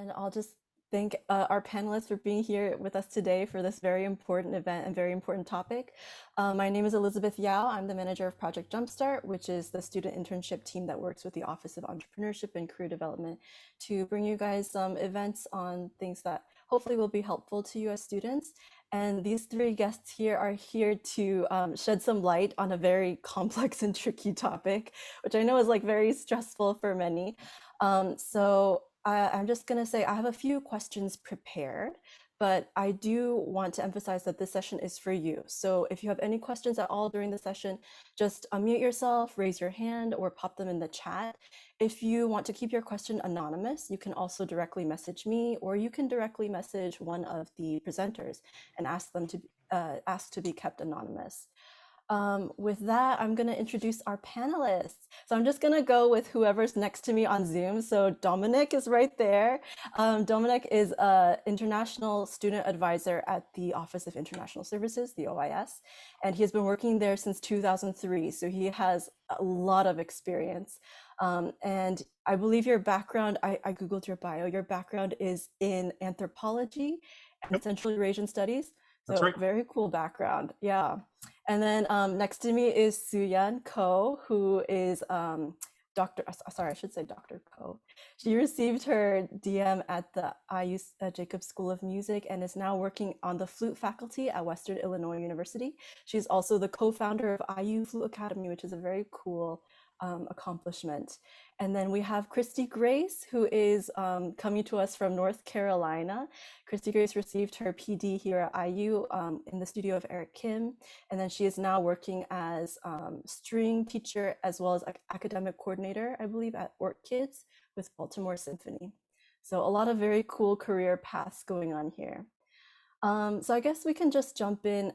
And I'll just thank our panelists for being here with us today for this very important event and very important topic. My name is Elizabeth Yao. I'm the manager of Project Jumpstart, which is the student internship team that works with the Office of Entrepreneurship and Career Development to bring you guys some events on things that hopefully will be helpful to you as students. And these three guests here are here to shed some light on a very complex and tricky topic, which I know is like very stressful for many. I'm just going to say I have a few questions prepared, but I do want to emphasize that this session is for you. So if you have any questions at all during the session, just unmute yourself, raise your hand, or pop them in the chat. If you want to keep your question anonymous, you can also directly message me, or you can directly message one of the presenters and ask them to ask to be kept anonymous. With that, I'm going to introduce our panelists. So I'm just going to go with whoever's next to me on Zoom. So Domonic is right there. Domonic is an international student advisor at the Office of International Services, the OIS, and he has been working there since 2003. So he has a lot of experience. And I believe your background, I Googled your bio, your background is in anthropology and Central Eurasian studies. So That's right. very cool background. Yeah. And then next to me is Suyeon Ko, who is sorry, I should say Dr. Ko. She received her DM at the IU Jacobs School of Music and is now working on the flute faculty at Western Illinois University. She's also the co-founder of IU Flute Academy, which is a very cool accomplishment. And then we have Christy Grace, who is coming to us from North Carolina. Christy Grace received her PD here at IU in the studio of Eric Kim. And then she is now working as string teacher as well as academic coordinator, I believe, at OrtKids with Baltimore Symphony. So a lot of very cool career paths going on here. So I guess we can just jump in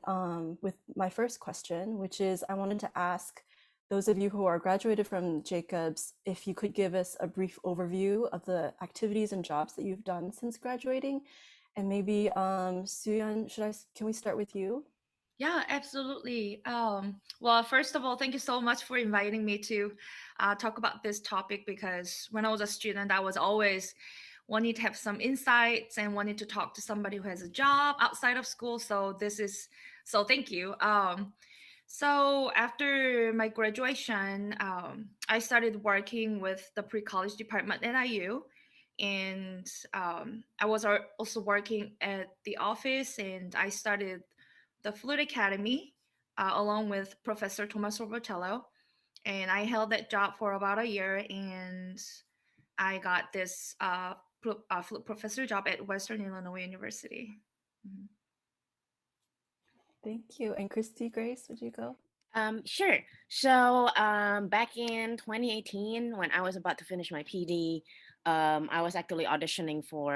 with my first question, which is I wanted to ask those of you who are graduated from Jacobs, if you could give us a brief overview of the activities and jobs that you've done since graduating. And maybe Suyeon, can we start with you? Yeah, absolutely. Well, first of all, thank you so much for inviting me to talk about this topic, because when I was a student, I was always wanting to have some insights and wanting to talk to somebody who has a job outside of school. So thank you. So after my graduation, I started working with the pre-college department at IU, and I was also working at the office, and I started the Flute Academy along with Professor Thomas Robotello, and I held that job for about a year, and I got this flute professor job at Western Illinois University. Mm-hmm. Thank you. And Christy Grace, would you go? Sure. So back in 2018, when I was about to finish my PD, I was actually auditioning for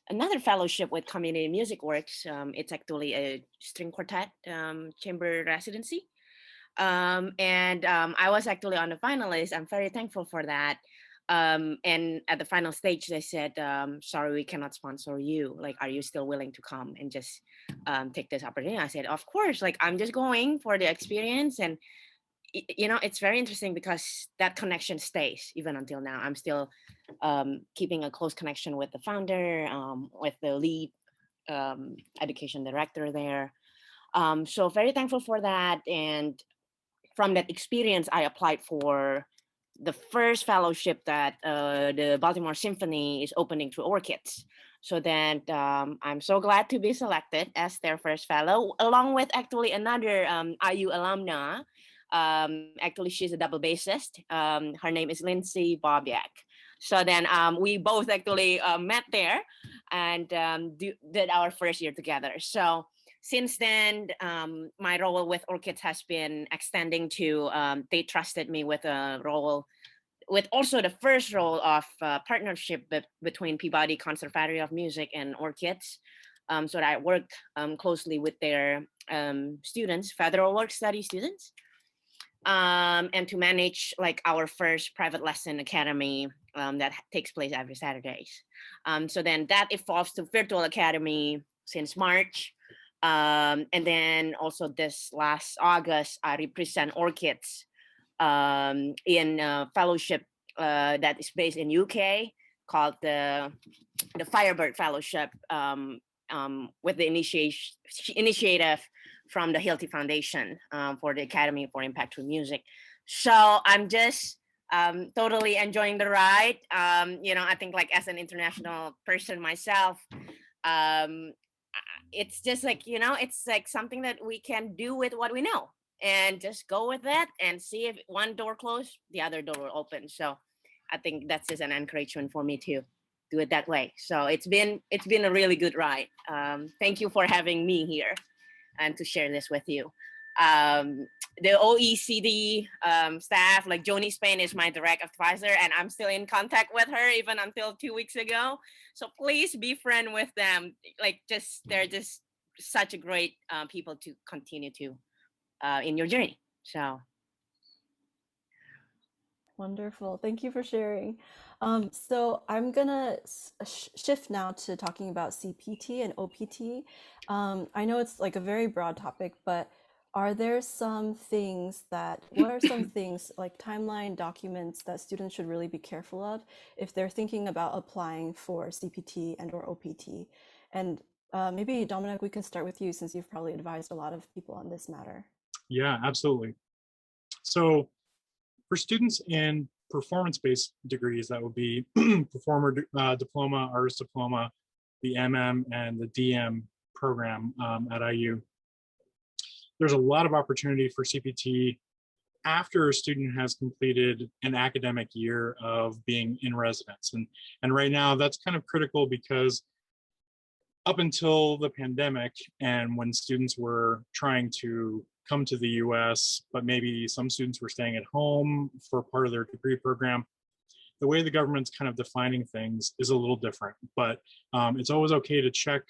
another fellowship with Community Music Works. It's actually a string quartet chamber residency. And I was actually on the finalist. I'm very thankful for that. And at the final stage, they said, sorry, we cannot sponsor you. Like, are you still willing to come and just take this opportunity? I said, of course, like, I'm just going for the experience. And, you know, it's very interesting because that connection stays even until now. I'm still keeping a close connection with the founder, with the lead education director there. So very thankful for that. And from that experience, I applied for the first fellowship that the Baltimore Symphony is opening through OrtKids. So then I'm so glad to be selected as their first fellow, along with actually another IU alumna. Actually, she's a double bassist. Her name is Lindsay Bobyak. So then we both actually met there and did our first year together. So since then, my role with OrtKids has been extending to, they trusted me with a role, with also the first role of partnership between Peabody Conservatory of Music and OrtKids. So that I work closely with their students, federal work study students, and to manage like our first private lesson academy that takes place every Saturdays. So then that evolves to virtual academy since March. And then also this last August, I represent OrtKids in a fellowship that is based in UK called the Firebird Fellowship with the initiative from the Hilti Foundation for the Academy for Impactful Music. So I'm just totally enjoying the ride. You know, I think like as an international person myself, it's just like, you know, it's like something that we can do with what we know and just go with that and see if one door closed, the other door will open. So I think that's just an encouragement for me to do it that way. So it's been a really good ride. Thank you for having me here and to share this with you. The OECD staff, like Joni Spain is my direct advisor, and I'm still in contact with her even until 2 weeks ago. So please be friend with them. Like they're just such a great people to continue to in your journey. So Wonderful. Thank you for sharing. So I'm gonna shift now to talking about CPT and OPT. I know it's like a very broad topic, but are there some things what are some things like timeline documents that students should really be careful of if they're thinking about applying for CPT and or OPT? And maybe Dominic, we can start with you since you've probably advised a lot of people on this matter. Yeah, absolutely. So for students in performance-based degrees, that would be performer diploma, artist diploma, the MM and the DM program at IU. There's a lot of opportunity for CPT after a student has completed an academic year of being in residence. And right now that's kind of critical because up until the pandemic and when students were trying to come to the US, but maybe some students were staying at home for part of their degree program, the way the government's kind of defining things is a little different, but it's always okay to check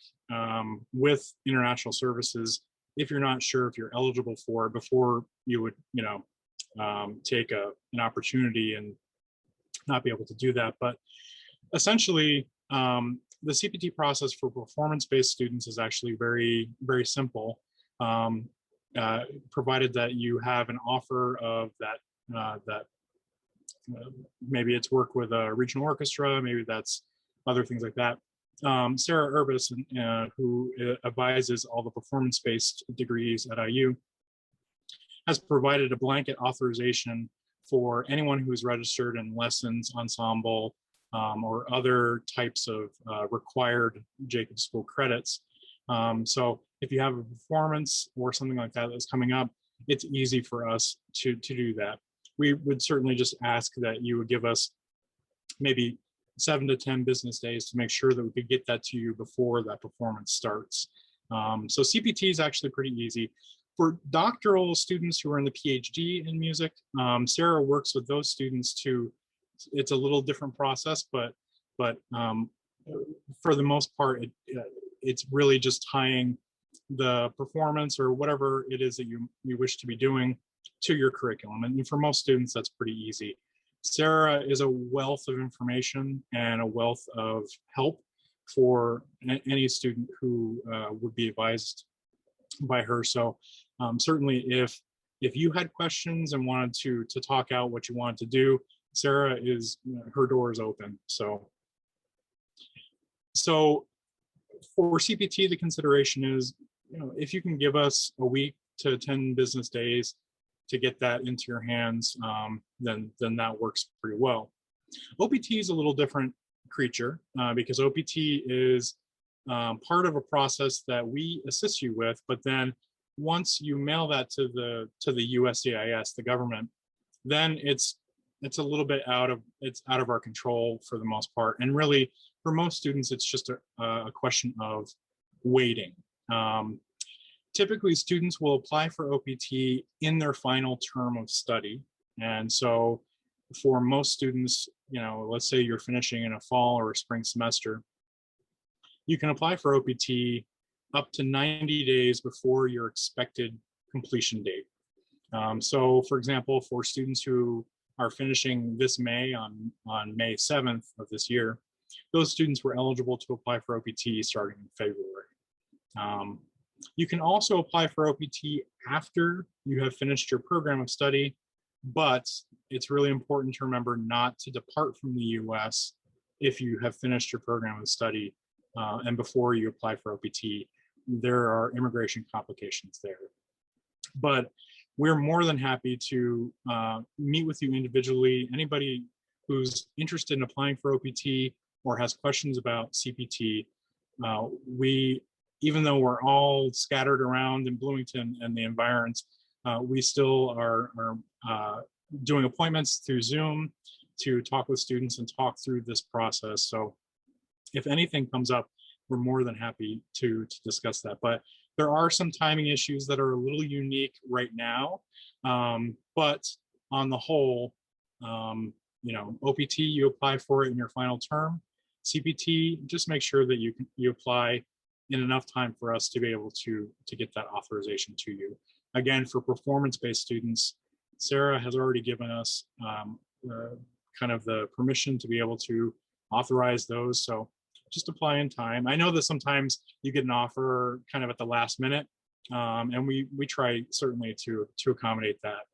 with international services if you're not sure if you're eligible for it before you would, you know, take an opportunity and not be able to do that. But essentially, the CPT process for performance-based students is actually very, very simple, provided that you have an offer of that maybe it's work with a regional orchestra, maybe that's other things like that. Sarah Urbis, who advises all the performance-based degrees at IU, has provided a blanket authorization for anyone who is registered in lessons, ensemble, or other types of required Jacob School credits. So if you have a performance or something like that that's coming up, it's easy for us to do that. We would certainly just ask that you would give us maybe 7 to 10 business days to make sure that we could get that to you before that performance starts. So CPT is actually pretty easy. For doctoral students who are in the PhD in music, Sarah works with those students to, it's a little different process, but for the most part, it's really just tying the performance or whatever it is that you wish to be doing to your curriculum. And for most students, that's pretty easy. Sarah is a wealth of information and a wealth of help for any student who would be advised by her. So certainly if you had questions and wanted to talk out what you wanted to do, Sarah is, her door is open. So for CPT, the consideration is, if you can give us a week to 10 business days to get that into your hands, then that works pretty well. OPT is a little different creature because OPT is part of a process that we assist you with, but then once you mail that to the USCIS, the government, then it's a little bit out of our control for the most part. And really, for most students, it's just a question of waiting. Typically, students will apply for OPT in their final term of study. And so for most students, let's say you're finishing in a fall or a spring semester, you can apply for OPT up to 90 days before your expected completion date. So for example, for students who are finishing this May on May 7th of this year, those students were eligible to apply for OPT starting in February. You can also apply for OPT after you have finished your program of study, but it's really important to remember not to depart from the US if you have finished your program of study and before you apply for OPT, there are immigration complications there. But we're more than happy to meet with you individually. Anybody who's interested in applying for OPT or has questions about CPT, even though we're all scattered around in Bloomington and the environs, we still are doing appointments through Zoom to talk with students and talk through this process. So if anything comes up, we're more than happy to discuss that. But there are some timing issues that are a little unique right now. But on the whole, OPT, you apply for it in your final term. CPT, just make sure that you apply in enough time for us to be able to get that authorization to you. Again, for performance-based students, Sarah has already given us kind of the permission to be able to authorize those. So just apply in time. I know that sometimes you get an offer kind of at the last minute, and we try certainly to accommodate that.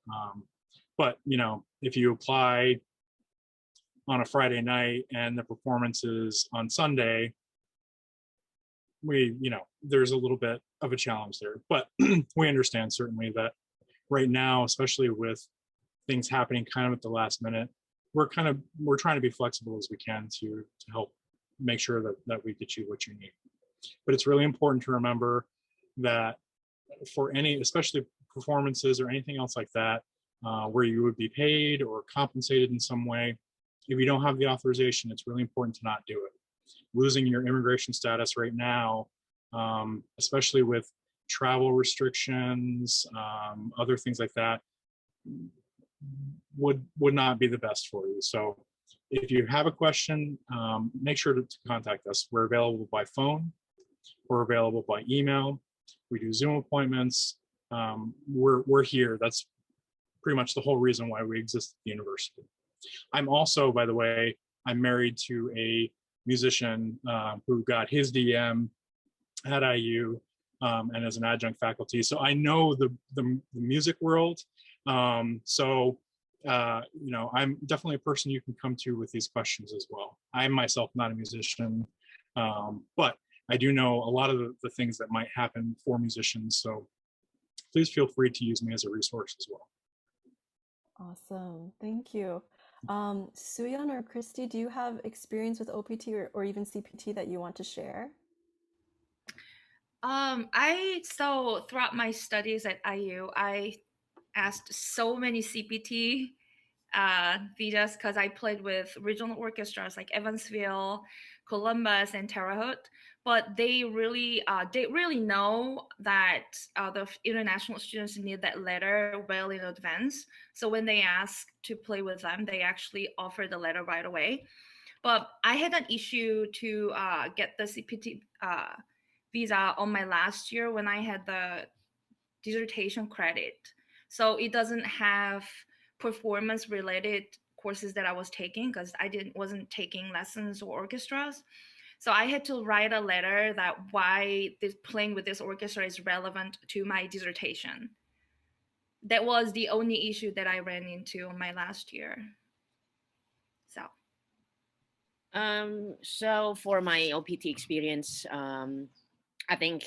But if you apply on a Friday night and the performance is on Sunday, there's a little bit of a challenge there. But we understand certainly that right now, especially with things happening kind of at the last minute, we're trying to be flexible as we can to help make sure that we get you what you need. But it's really important to remember that for any, especially performances or anything else like that, where you would be paid or compensated in some way, if you don't have the authorization, it's really important to not do it. Losing your immigration status right now, especially with travel restrictions, other things like that, would not be the best for you. So if you have a question, make sure to contact us. We're available by phone, we're available by email, we do Zoom appointments. We're here. That's pretty much the whole reason why we exist at the university. I'm also, by the way, I'm married to a musician who got his DM at IU and as an adjunct faculty. So I know the music world. I'm definitely a person you can come to with these questions as well. I'm myself not a musician, but I do know a lot of the things that might happen for musicians. So please feel free to use me as a resource as well. Awesome, thank you. Suyeon or Christy, do you have experience with OPT or even CPT that you want to share? So throughout my studies at IU, I asked so many CPT visas because I played with regional orchestras like Evansville, Columbus, and Terre Haute. But they really know that the international students need that letter well in advance. So when they ask to play with them, they actually offer the letter right away. But I had an issue to get the CPT visa on my last year when I had the dissertation credit. So it doesn't have performance related courses that I was taking because I wasn't taking lessons or orchestras. So I had to write a letter that why playing with this orchestra is relevant to my dissertation. That was the only issue that I ran into on my last year. So for my OPT experience, I think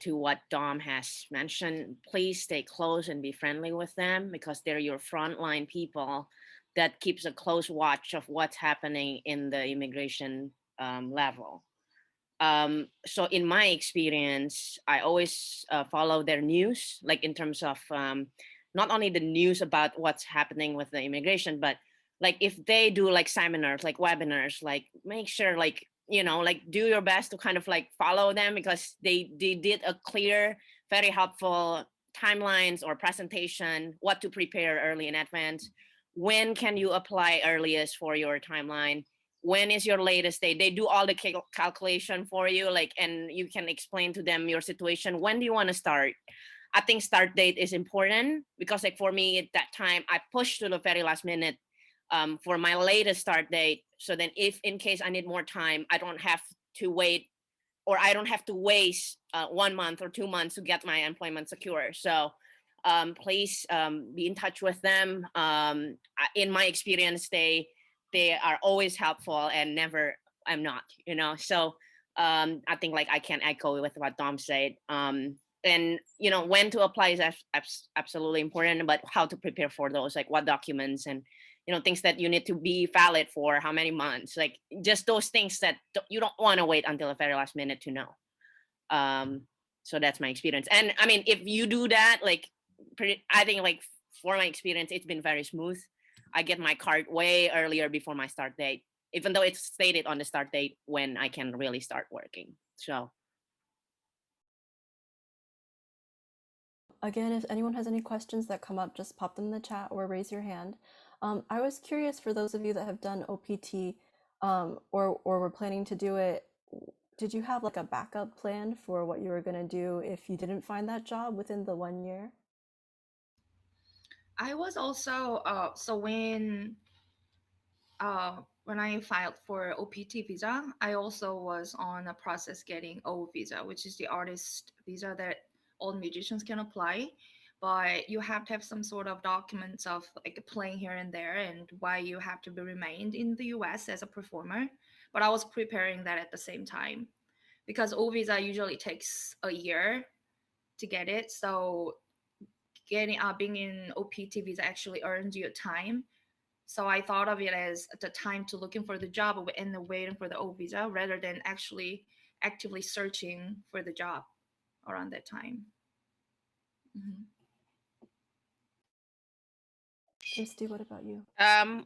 to what Dom has mentioned, please stay close and be friendly with them because they're your frontline people that keeps a close watch of what's happening in the immigration level. So in my experience, I always follow their news, like in terms of not only the news about what's happening with the immigration, but like if they do like seminars, like webinars, like make sure like, do your best to kind of like follow them because they did a clear, very helpful timelines or presentation, what to prepare early in advance. When can you apply earliest for your timeline? When is your latest date? They do all the calculation for you, like, and you can explain to them your situation. When do you want to start? I think start date is important because like for me at that time, I pushed to the very last minute for my latest start date. So then if in case I need more time, I don't have to wait or I don't have to waste 1 month or 2 months to get my employment secure. So please be in touch with them. In my experience, they they are always helpful and never I'm not, you know. So I think like I can echo with what Dom said. And you know, when to apply is absolutely important, but how to prepare for those, like what documents and you know, things that you need to be valid for how many months, like just those things that you don't want to wait until the very last minute to know. So that's my experience. And I mean, if you do that, like I think like for my experience, it's been very smooth. I get my card way earlier before my start date, even though it's stated on the start date when I can really start working. So again, if anyone has any questions that come up, just pop them in the chat or raise your hand. I was curious, for those of you that have done OPT or were planning to do it, did you have like a backup plan for what you were going to do if you didn't find that job within the 1 year? I was also so when I filed for OPT visa, I also was on a process getting O visa, which is the artist visa that all musicians can apply. But you have to have some sort of documents of like playing here and there and why you have to be remained in the US as a performer. But I was preparing that at the same time because O visa usually takes a year to get it. So getting being in OPT visa actually earns you time. So I thought of it as the time to looking for the job and waiting for the O visa rather than actually actively searching for the job around that time. Mm-hmm. Christy, what about you?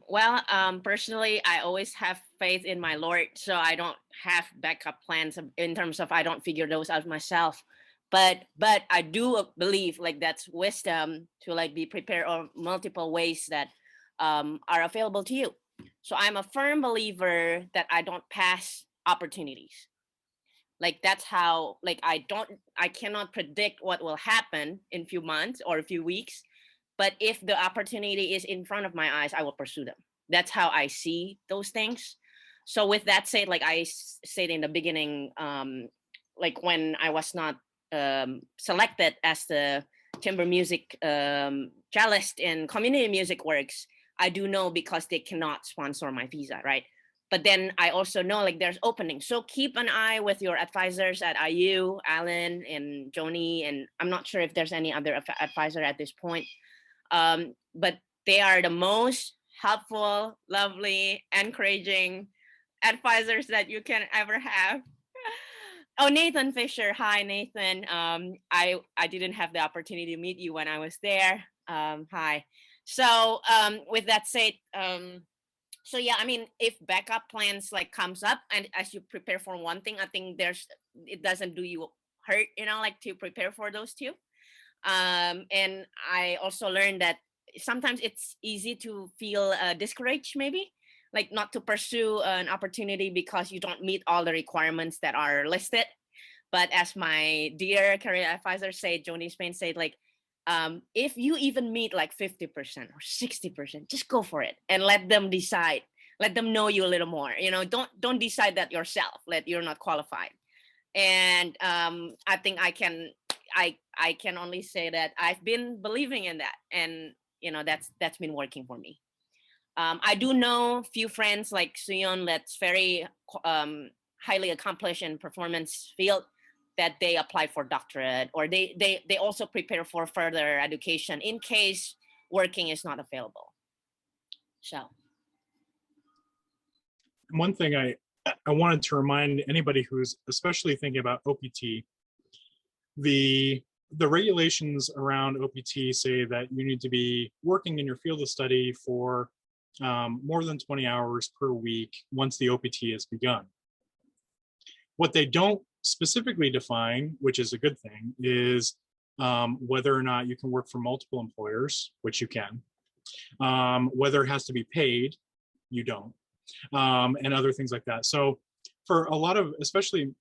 Well, personally, I always have faith in my Lord, so I don't have backup plans in terms of I don't figure those out myself. But I do believe like that's wisdom to like be prepared on multiple ways that are available to you. So I'm a firm believer that I don't pass opportunities. Like that's how like I cannot predict what will happen in a few months or a few weeks. But if the opportunity is in front of my eyes, I will pursue them. That's how I see those things. So with that said, like I said in the beginning, like when I was not selected as the chamber music cellist in community music works, I do know because they cannot sponsor my visa, right? But then I also know like there's openings. So keep an eye with your advisors at IU, Alan and Joni, and I'm not sure if there's any other advisor at this point. But they are the most helpful, lovely, encouraging advisors that you can ever have. Oh, Nathan Fisher. Hi, Nathan. I didn't have the opportunity to meet you when I was there. Hi. So with that said, so yeah, I mean, if backup plans like comes up and as you prepare for one thing, I think it doesn't do you hurt, you know, like to prepare for those two. And I also learned that sometimes it's easy to feel discouraged, maybe like not to pursue an opportunity because you don't meet all the requirements that are listed. But as my dear career advisor said, Joni Spain said, like, if you even meet like 50% or 60%, just go for it and let them decide. Let them know you a little more. You know, don't decide that yourself. Let you're not qualified. And I think I can only say that I've been believing in that, and you know that's been working for me. I do know few friends like Suyeon that's very highly accomplished in performance field that they apply for doctorate or they also prepare for further education in case working is not available. So one thing I wanted to remind anybody who's especially thinking about OPT, the regulations around OPT say that you need to be working in your field of study for more than 20 hours per week once the OPT has begun. What they don't specifically define, which is a good thing, is whether or not you can work for multiple employers, which you can, whether it has to be paid, you don't, and other things like that. So for a lot of, especially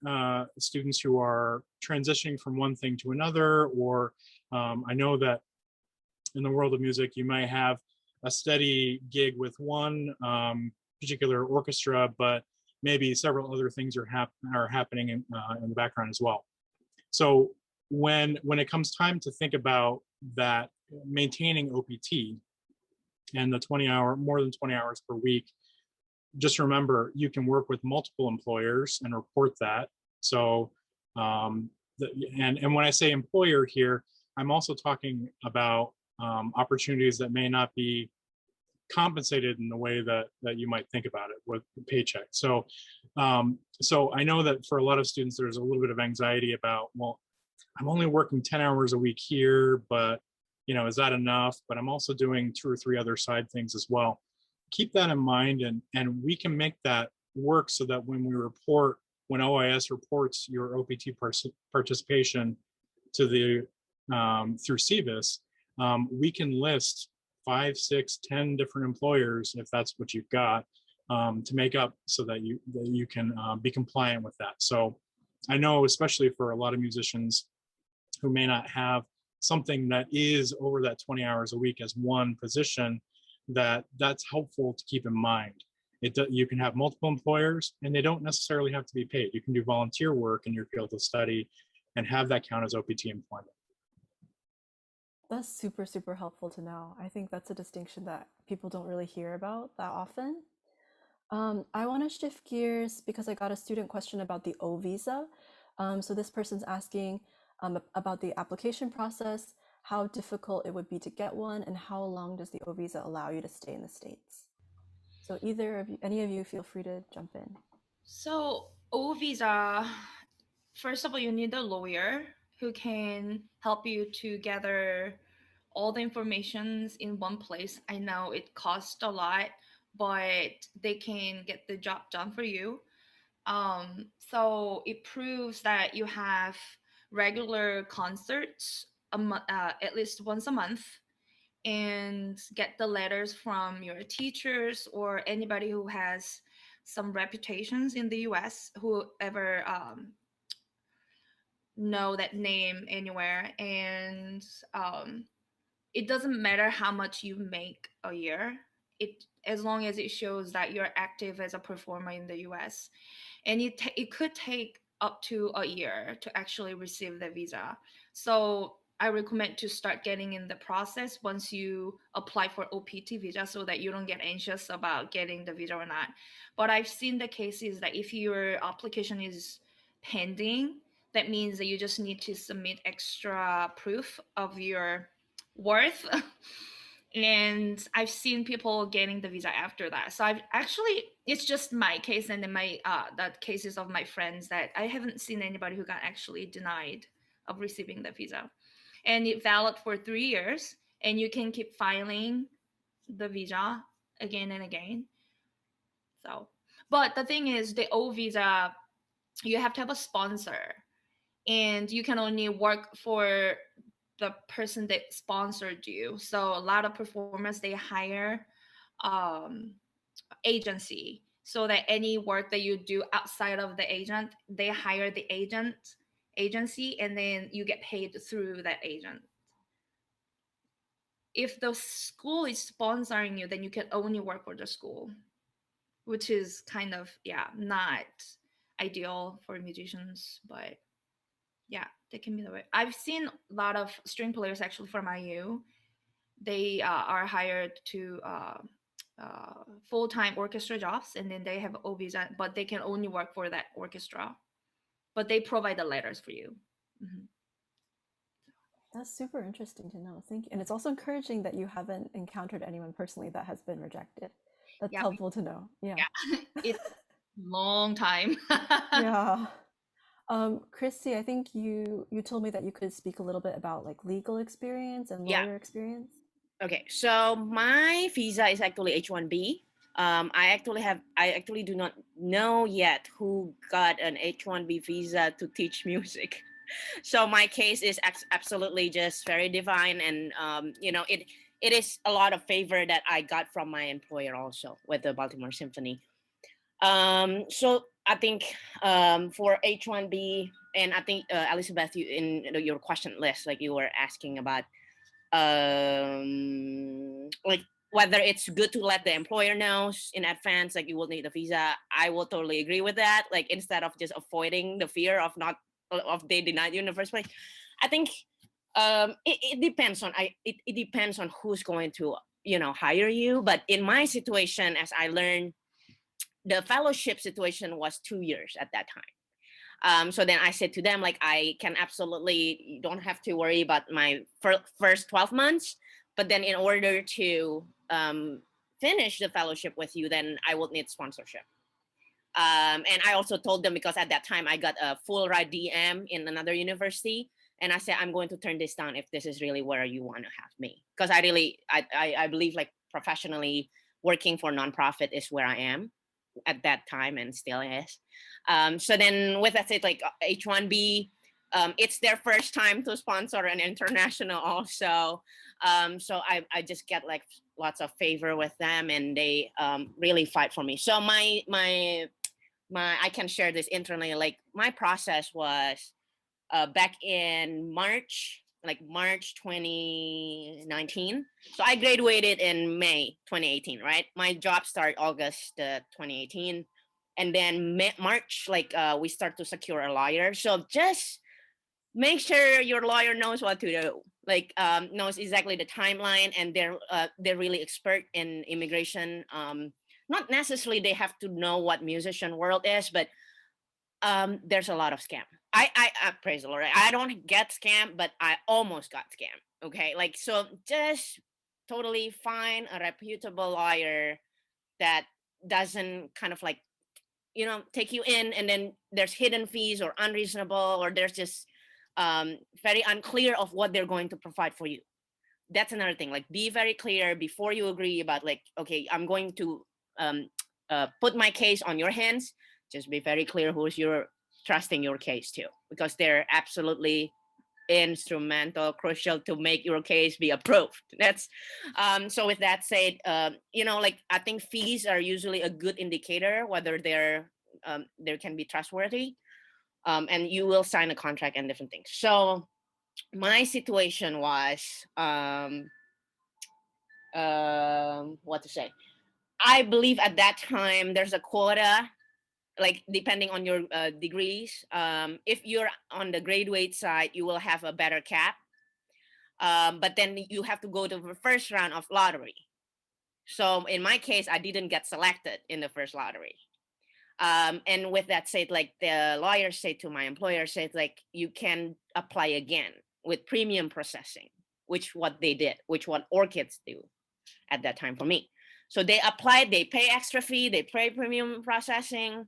students who are transitioning from one thing to another, or I know that in the world of music, you might have a steady gig with one particular orchestra, but maybe several other things are happening in the background as well. So when it comes time to think about that, maintaining OPT and the more than 20 hours per week, just remember, you can work with multiple employers and report that. So, and when I say employer here, I'm also talking about opportunities that may not be compensated in the way that you might think about it with the paycheck. So, so I know that for a lot of students, there's a little bit of anxiety about, well, I'm only working 10 hours a week here, but you know, is that enough? But I'm also doing 2 or 3 other side things as well. Keep that in mind, and we can make that work so that when we report, when OIS reports your OPT participation to the through CVIS, we can list 5, 6, 10 different employers, if that's what you've got, to make up so that you can be compliant with that. So I know, especially for a lot of musicians who may not have something that is over that 20 hours a week as one position, that's helpful to keep in mind. You can have multiple employers and they don't necessarily have to be paid. You can do volunteer work in your field of study and have that count as OPT employment. That's super, super helpful to know. I think that's a distinction that people don't really hear about that often. I want to shift gears because I got a student question about the O visa. So this person's asking about the application process, how difficult it would be to get one, and how long does the O visa allow you to stay in the States? So any of you feel free to jump in. So O visa, first of all, you need a lawyer who can help you to gather all the informations in one place. I know it costs a lot, but they can get the job done for you. So it proves that you have regular concerts at least once a month, and get the letters from your teachers or anybody who has some reputations in the US, whoever know that name anywhere. And it doesn't matter how much you make a year, as long as it shows that you're active as a performer in the US. And it could take up to a year to actually receive the visa. So I recommend to start getting in the process once you apply for OPT visa, so that you don't get anxious about getting the visa or not. But I've seen the cases that if your application is pending, that means that you just need to submit extra proof of your worth. And I've seen people getting the visa after that. So it's just my case and then the cases of my friends, that I haven't seen anybody who got actually denied of receiving the visa. And it's valid for 3 years, and you can keep filing the visa again and again. So, but the thing is, the O visa, you have to have a sponsor, and you can only work for the person that sponsored you. So a lot of performers, they hire agency, so that any work that you do outside of the agent, they hire the agency, and then you get paid through that agent. If the school is sponsoring you, then you can only work for the school, which is kind of, not ideal for musicians, but yeah, that can be the way. I've seen a lot of string players actually from IU. They are hired to full-time orchestra jobs, and then they have O visa, but they can only work for that orchestra. But they provide the letters for you. Mm-hmm. That's super interesting to know. Thank you. And it's also encouraging that you haven't encountered anyone personally that has been rejected. That's helpful to know. Yeah. It's a long time. Yeah. Christy, I think you told me that you could speak a little bit about like legal experience and lawyer experience. Okay, so my visa is actually H-1B. I actually do not know yet who got an H-1B visa to teach music. So my case is absolutely just very divine, and it is a lot of favor that I got from my employer also with the Baltimore Symphony. So I think for H-1B, and I think Elizabeth, you in your question list, like you were asking about like whether it's good to let the employer know in advance, like you will need a visa. I will totally agree with that. Like instead of just avoiding the fear of they denied you in the first place. I think it depends on it depends on who's going to hire you. But in my situation, as I learned, the fellowship situation was 2 years at that time. So then I said to them, like, I can absolutely, you don't have to worry about my first 12 months, but then in order to finish the fellowship with you, then I will need sponsorship. And I also told them, because at that time I got a full ride DM in another university, and I said, I'm going to turn this down if this is really where you want to have me, because I believe like professionally working for nonprofit is where I am at that time and still is. So then with that said, like H1B, it's their first time to sponsor an international also. So I just get like lots of favor with them, and they really fight for me. So I can share this internally, like my process was back in March 2019. So I graduated in May 2018, right? My job started August 2018. And then March, like we start to secure a lawyer. So just make sure your lawyer knows what to do, like knows exactly the timeline, and they're really expert in immigration. Not necessarily they have to know what musician world is, but there's a lot of scam. I praise the Lord, I don't get scammed, but I almost got scammed. Okay, like, so just totally find a reputable lawyer that doesn't kind of like, you know, take you in and then there's hidden fees or unreasonable, or there's just very unclear of what they're going to provide for you. That's another thing, like be very clear before you agree about like, okay, I'm going to put my case on your hands. Just be very clear who's you're trusting your case to, because they're absolutely instrumental, crucial to make your case be approved. That's so with that said, you know, like I think fees are usually a good indicator whether they can be trustworthy, and you will sign a contract and different things. So my situation was what to say, I believe at that time there's a quota, like depending on your degrees. If you're on the graduate side, you will have a better cap, but then you have to go to the first round of lottery. So in my case, I didn't get selected in the first lottery. And with that said, like the lawyer said to my employer, said like, you can apply again with premium processing, which what they did, which what orchids do at that time for me. So they applied, they pay extra fee, they pay premium processing.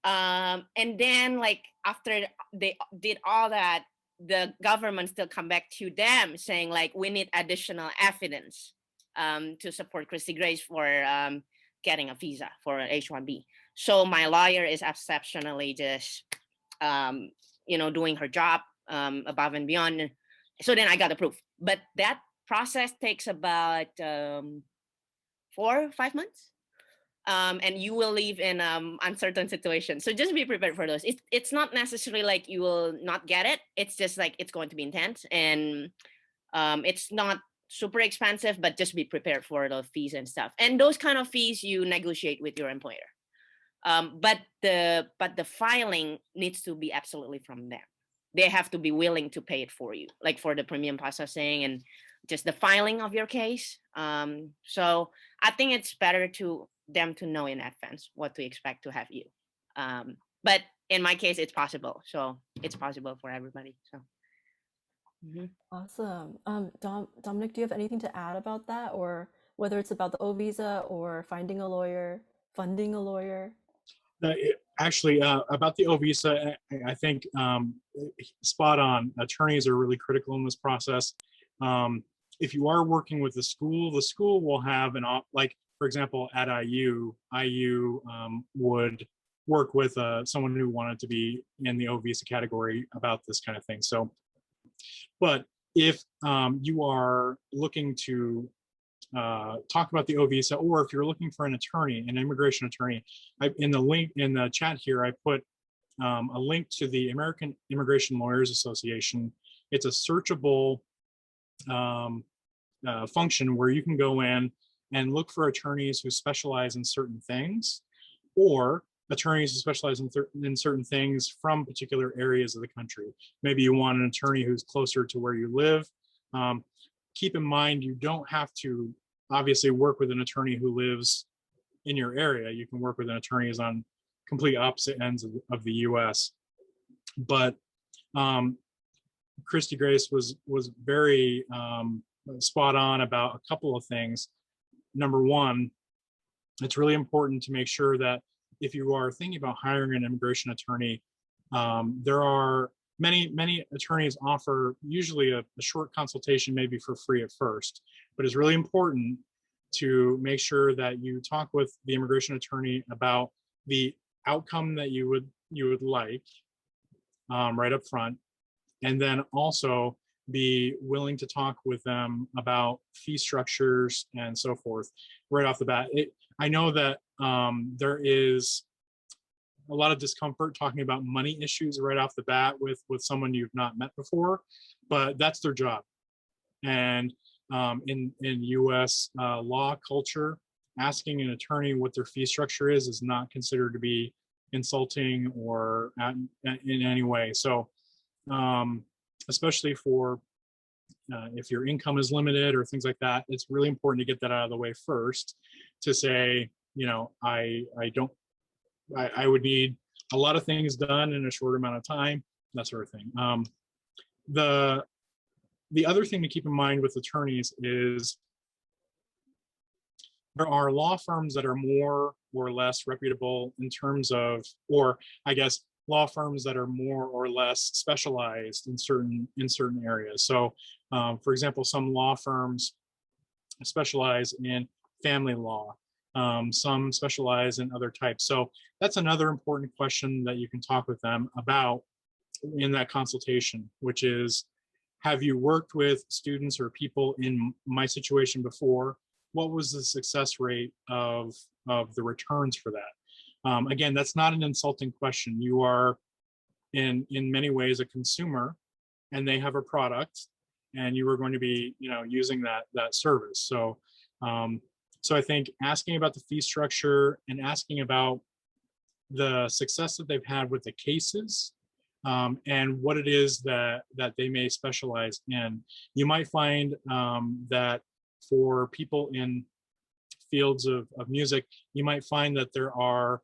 And then like after they did all that, the government still come back to them saying like, we need additional evidence to support Christy Grace for getting a visa for an H1B. So my lawyer is exceptionally just, you know, doing her job above and beyond. So then I got approved. But that process takes about 4 or 5 months. And you will live in uncertain situations. So just be prepared for those. It's not necessarily like you will not get it. It's just like it's going to be intense, and it's not super expensive, but just be prepared for the fees and stuff. And those kind of fees you negotiate with your employer. But the filing needs to be absolutely from them. They have to be willing to pay it for you, like for the premium processing and just the filing of your case. So I think it's better to them to know in advance what to expect to have you. But in my case, it's possible. So it's possible for everybody. So. Awesome. Dominic, do you have anything to add about that, or whether it's about the O visa or finding a lawyer, funding a lawyer? Actually, about the O visa, I think spot on. Attorneys are really critical in this process. If you are working with the school will have like, for example, at IU would work with someone who wanted to be in the O visa category about this kind of thing. So, but if you are looking to talk about the O visa, or if you're looking for an attorney, an immigration attorney, in the link in the chat here, I put a link to the American Immigration Lawyers Association. It's a searchable function where you can go in and look for attorneys who specialize in certain things, or attorneys who specialize in certain things from particular areas of the country. Maybe you want an attorney who's closer to where you live. Keep in mind, you don't have to obviously work with an attorney who lives in your area. You can work with an attorneys on complete opposite ends of the US. But Christy Grace was very spot on about a couple of things. Number one, it's really important to make sure that if you are thinking about hiring an immigration attorney, there are many attorneys offer usually a short consultation, maybe for free at first, but it's really important to make sure that you talk with the immigration attorney about the outcome that you would like right up front, and then also be willing to talk with them about fee structures and so forth right off the bat. I know that there is a lot of discomfort talking about money issues right off the bat with someone you've not met before, but that's their job. And in US law culture, asking an attorney what their fee structure is not considered to be insulting or in any way. So especially for if your income is limited or things like that, it's really important to get that out of the way first, to say, you know, I would need a lot of things done in a short amount of time, that sort of thing. The other thing to keep in mind with attorneys is there are law firms that are more or less reputable in terms of, or I guess law firms that are more or less specialized in certain areas. So for example, some law firms specialize in family law. Some specialize in other types. So that's another important question that you can talk with them about in that consultation, which is, have you worked with students or people in my situation before? What was the success rate of the returns for that? Again, that's not an insulting question. You are in many ways a consumer, and they have a product, and you are going to be, you know, using that service. So so I think asking about the fee structure and asking about the success that they've had with the cases, and what it is that they may specialize in. You might find that for people in fields of music, you might find that there are,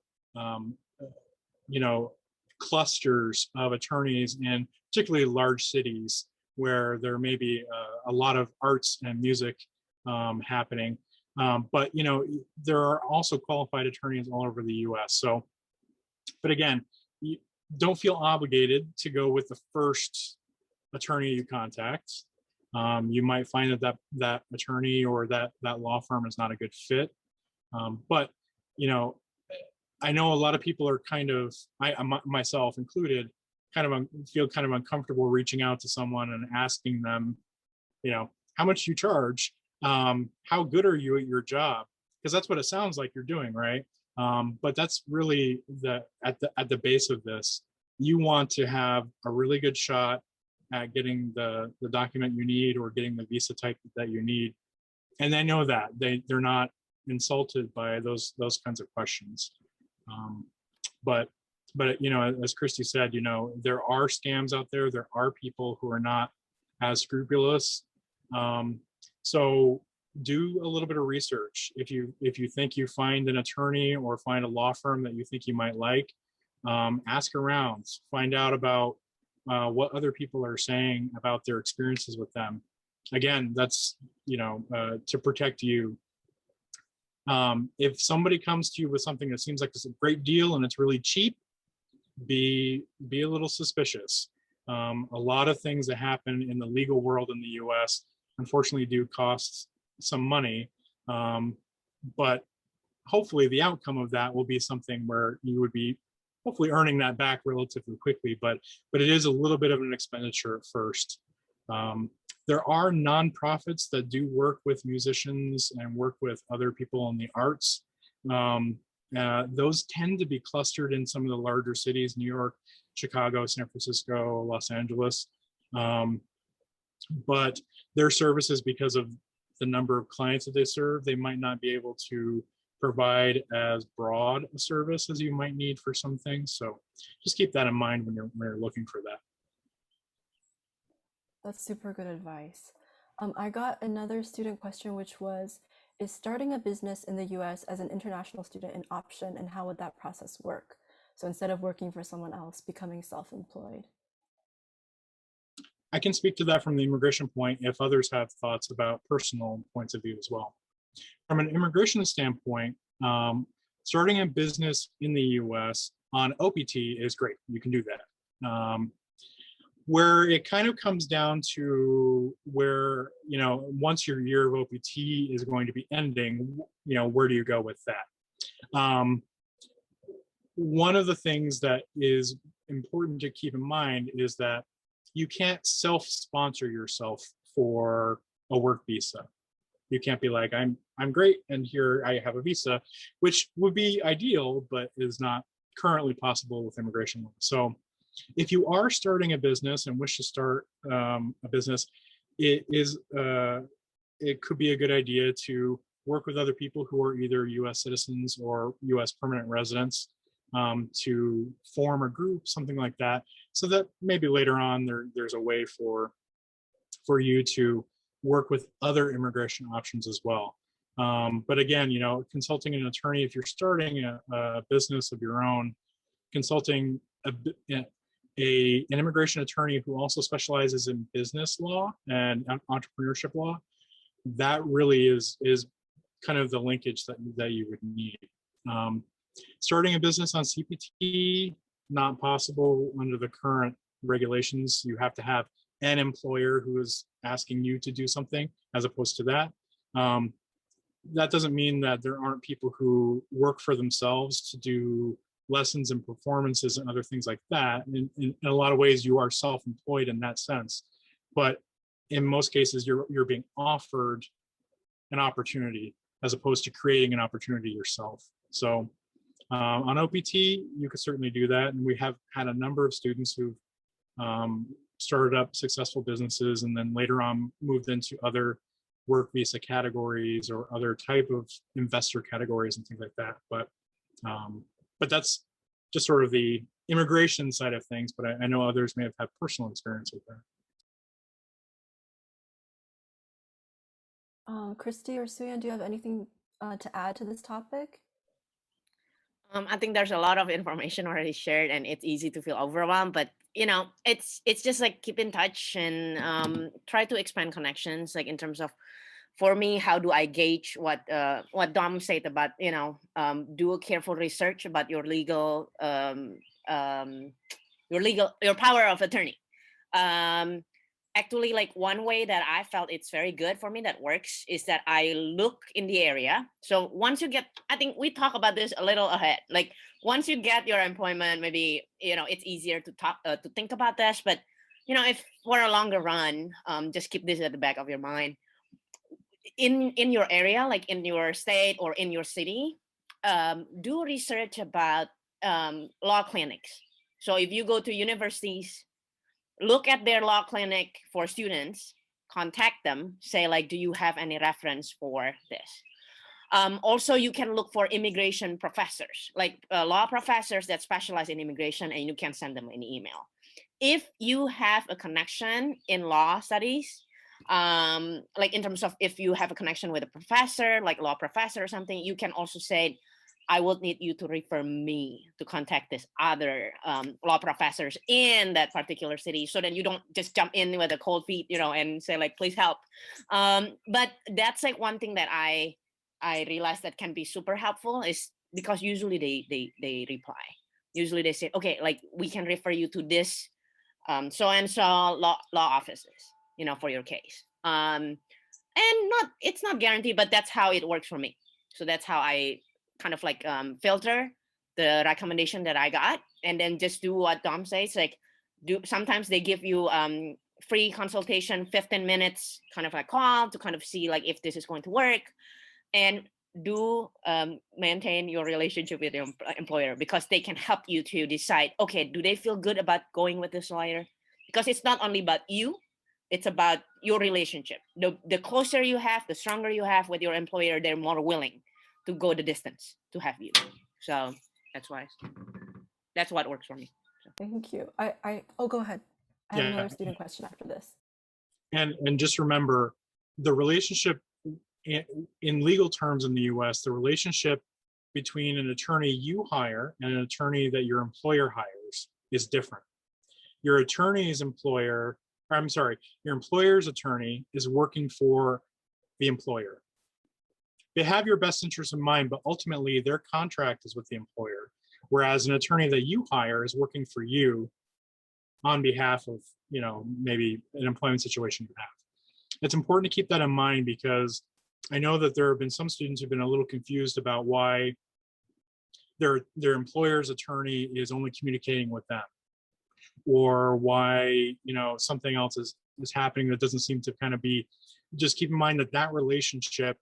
you know, clusters of attorneys in particularly large cities where there may be a lot of arts and music happening. But, you know, there are also qualified attorneys all over the US. So, but again, you don't feel obligated to go with the first attorney you contact. You might find that attorney or that law firm is not a good fit. But, you know, I know a lot of people are kind of, myself included, feel kind of uncomfortable reaching out to someone and asking them, you know, how much do you charge? How good are you at your job? Because that's what it sounds like you're doing, right? But that's really at the base of this. You want to have a really good shot at getting the document you need or getting the visa type that you need, and they know that they're not insulted by those kinds of questions. But you know, as Christy said, you know, there are scams out there. There are people who are not as scrupulous. So do a little bit of research. If you think you find an attorney or find a law firm that you think you might like, ask around, find out about what other people are saying about their experiences with them. Again, that's, you know, to protect you. If somebody comes to you with something that seems like it's a great deal and it's really cheap, be a little suspicious. A lot of things that happen in the legal world in the US unfortunately do cost some money, but hopefully the outcome of that will be something where you would be hopefully earning that back relatively quickly, but it is a little bit of an expenditure at first. There are nonprofits that do work with musicians and work with other people in the arts. Those tend to be clustered in some of the larger cities: New York, Chicago, San Francisco, Los Angeles. But their services, because of the number of clients that they serve, they might not be able to provide as broad a service as you might need for some things. So just keep that in mind when you're looking for that. That's super good advice. I got another student question, which was, is starting a business in the US as an international student an option, and how would that process work? So instead of working for someone else, becoming self-employed. I can speak to that from the immigration point if others have thoughts about personal points of view as well. From an immigration standpoint, starting a business in the US on OPT is great. You can do that. Where it kind of comes down to where, once your year of OPT is going to be ending, where do you go with that? One of the things that is important to keep in mind is that you can't self-sponsor yourself for a work visa. You can't be like, I'm great, and here I have a visa, which would be ideal, but is not currently possible with immigration law. So if you are starting a business and wish to start a business, it could be a good idea to work with other people who are either US citizens or US permanent residents to form a group, something like that, so that maybe later on there's a way for you to work with other immigration options as well. But again, consulting an attorney, if you're starting a business of your own, consulting an immigration attorney who also specializes in business law and entrepreneurship law, that really is kind of the linkage that you would need. Starting a business on CPT, not possible under the current regulations. You have to have an employer who is asking you to do something as opposed to that. That doesn't mean that there aren't people who work for themselves to do lessons and performances and other things like that. In a lot of ways, you are self-employed in that sense. But in most cases, you're being offered an opportunity as opposed to creating an opportunity yourself. So on OPT, you could certainly do that. And we have had a number of students who've started up successful businesses and then later on moved into other work visa categories or other type of investor categories and things like that. But that's just sort of the immigration side of things, but I know others may have had personal experience with that. Christy or Suyeon, do you have anything to add to this topic? I think there's a lot of information already shared, and it's easy to feel overwhelmed. But it's just like keep in touch and try to expand connections. Like in terms of, for me, how do I gauge what Dom said about do a careful research about your legal your power of attorney. Actually, like one way that I felt it's very good for me that works is that I look in the area. So once you get, I think we talk about this a little ahead. Like once you get your employment, maybe it's easier to talk to think about this. But if for a longer run, just keep this at the back of your mind. In your area, like in your state or in your city, do research about law clinics. So if you go to universities, look at their law clinic for students, contact them, say like, do you have any reference for this? Also, you can look for immigration professors, like law professors that specialize in immigration, and you can send them an email. If you have a connection in law studies, like in terms of if you have a connection with a professor, like law professor or something, you can also say, I would need you to refer me to contact this other law professors in that particular city, so that you don't just jump in with a cold feet, and say like, please help. But that's like one thing that I realized that can be super helpful, is because usually they reply. Usually they say, okay, like we can refer you to this so and so law offices, for your case. And it's not guaranteed, but that's how it works for me. So that's how I kind of like filter the recommendation that I got, and then just do what Dom says. Like, sometimes they give you free consultation, 15 minutes, kind of like call to kind of see like if this is going to work, and do maintain your relationship with your employer, because they can help you to decide, okay, do they feel good about going with this lawyer? Because it's not only about you, it's about your relationship. The closer you have, the stronger you have with your employer, they're more willing to go the distance to have you. So that's why, that's what works for me. So. Thank you. Oh, go ahead. I have another student question after this. And just remember, the relationship in legal terms in the US, the relationship between an attorney you hire and an attorney that your employer hires is different. Your attorney's employer, or I'm sorry, your employer's attorney is working for the employer. They have your best interest in mind, but ultimately their contract is with the employer. Whereas an attorney that you hire is working for you on behalf of, you know, maybe an employment situation you have. It's important to keep that in mind, because I know that there have been some students who've been a little confused about why their employer's attorney is only communicating with them, or why, you know, something else is happening that doesn't seem to kind of be. Just keep in mind that that relationship,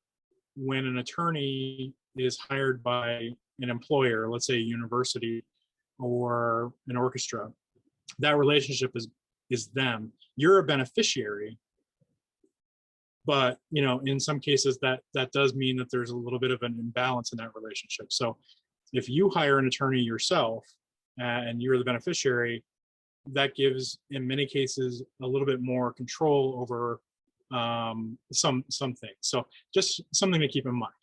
when an attorney is hired by an employer, let's say a university or an orchestra, that relationship is them. You're a beneficiary, but you know, in some cases that does mean that there's a little bit of an imbalance in that relationship. So if you hire an attorney yourself and you're the beneficiary, that gives, in many cases, a little bit more control over some things. So just something to keep in mind.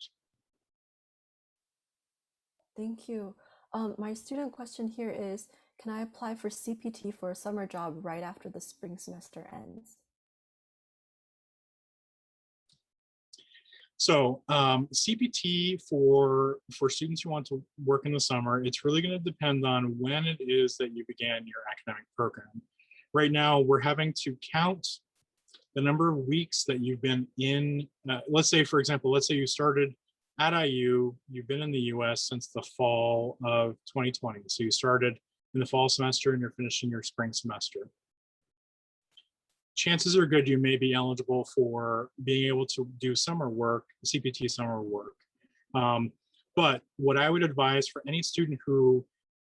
Thank you. My student question here is, can I apply for CPT for a summer job right after the spring semester ends? So CPT for students who want to work in the summer, it's really going to depend on when it is that you began your academic program. Right now, we're having to count the number of weeks that you've been in. Let's say, for example, let's say you started at IU, you've been in the US since the fall of 2020. So you started in the fall semester and you're finishing your spring semester. Chances are good you may be eligible for being able to do summer work, CPT summer work. But what I would advise for any student who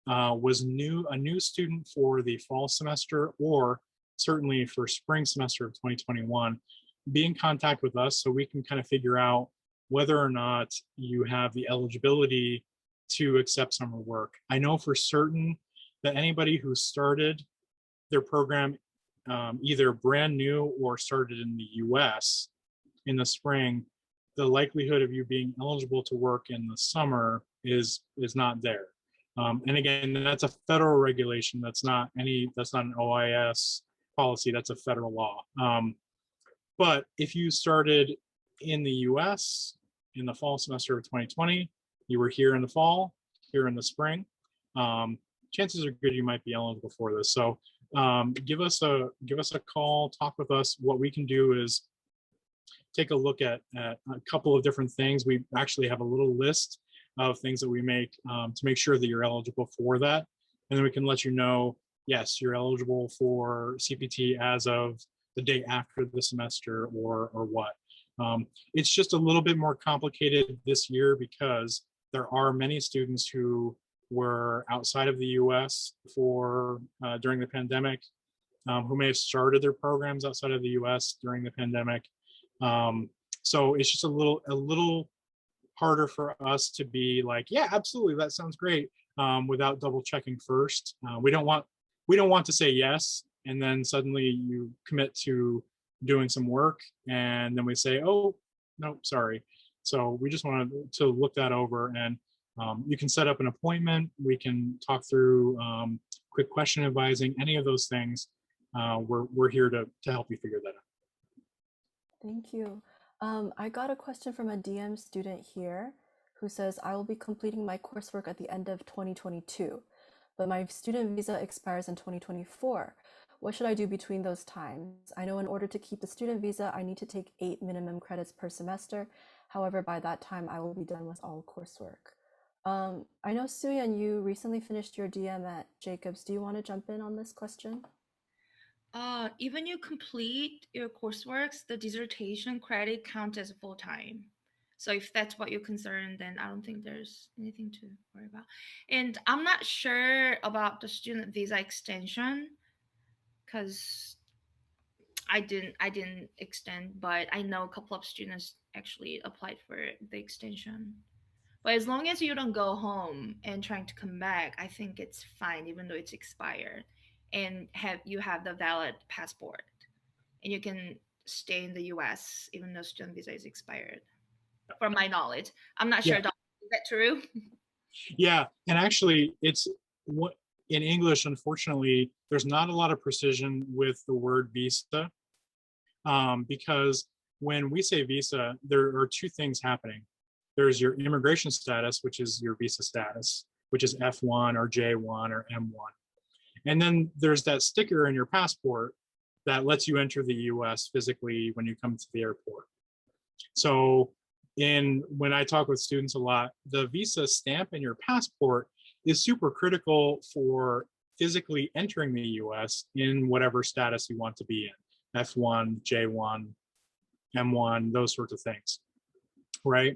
was a new student for the fall semester, or certainly for spring semester of 2021, be in contact with us so we can kind of figure out whether or not you have the eligibility to accept summer work. I know for certain that anybody who started their program either brand new or started in the US in the spring, the likelihood of you being eligible to work in the summer is not there. And again, that's a federal regulation. That's not an OIS policy. That's a federal law. But if you started in the US in the fall semester of 2020, you were here in the fall, here in the spring, chances are good you might be eligible for this. So give us a call, talk with us. What we can do is take a look at a couple of different things. We actually have a little list of things that we make to make sure that you're eligible for that. And then we can let you know, yes, you're eligible for CPT as of the day after the semester, or what. It's just a little bit more complicated this year because there are many students who were outside of the US for during the pandemic, who may have started their programs outside of the US during the pandemic. So it's just a little harder for us to be like, yeah, absolutely, that sounds great, without double checking first. We don't want to say yes and then suddenly you commit to doing some work and then we say, oh no, sorry. So we just wanted to look that over, and you can set up an appointment. We can talk through quick question advising, any of those things. We're here to help you figure that out. Thank you. I got a question from a DM student here who says, I will be completing my coursework at the end of 2022, but my student visa expires in 2024. What should I do between those times? I know in order to keep the student visa, I need to take 8 minimum credits per semester. However, by that time, I will be done with all coursework. I know, Suyeon, you recently finished your DM at Jacobs. Do you want to jump in on this question? Even you complete your coursework, the dissertation credit counts as full-time. So if that's what you're concerned, then I don't think there's anything to worry about. And I'm not sure about the student visa extension because I didn't extend, but I know a couple of students actually applied for the extension. But as long as you don't go home and trying to come back, I think it's fine, even though it's expired, and you have the valid passport, and you can stay in the U.S. even though student visa is expired. from my knowledge. I'm not Yeah. sure, Dr. Is that true? Yeah, and actually, it's what in English, unfortunately, there's not a lot of precision with the word visa, because when we say visa, there are two things happening. There's your immigration status, which is your visa status, which is F1 or J1 or M1. And then there's that sticker in your passport that lets you enter the US physically when you come to the airport. So when I talk with students a lot, the visa stamp in your passport is super critical for physically entering the US in whatever status you want to be in, F1, J1, M1, those sorts of things, right?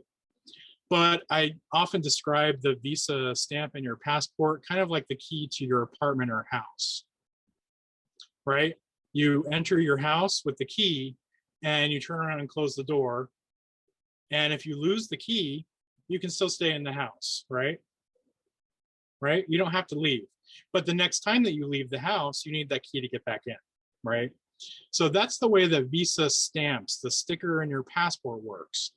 But I often describe the visa stamp in your passport kind of like the key to your apartment or house, right? You enter your house with the key and you turn around and close the door. And if you lose the key, you can still stay in the house, right? Right? You don't have to leave. But the next time that you leave the house, you need that key to get back in, right? So that's the way that visa stamps, the sticker in your passport, works.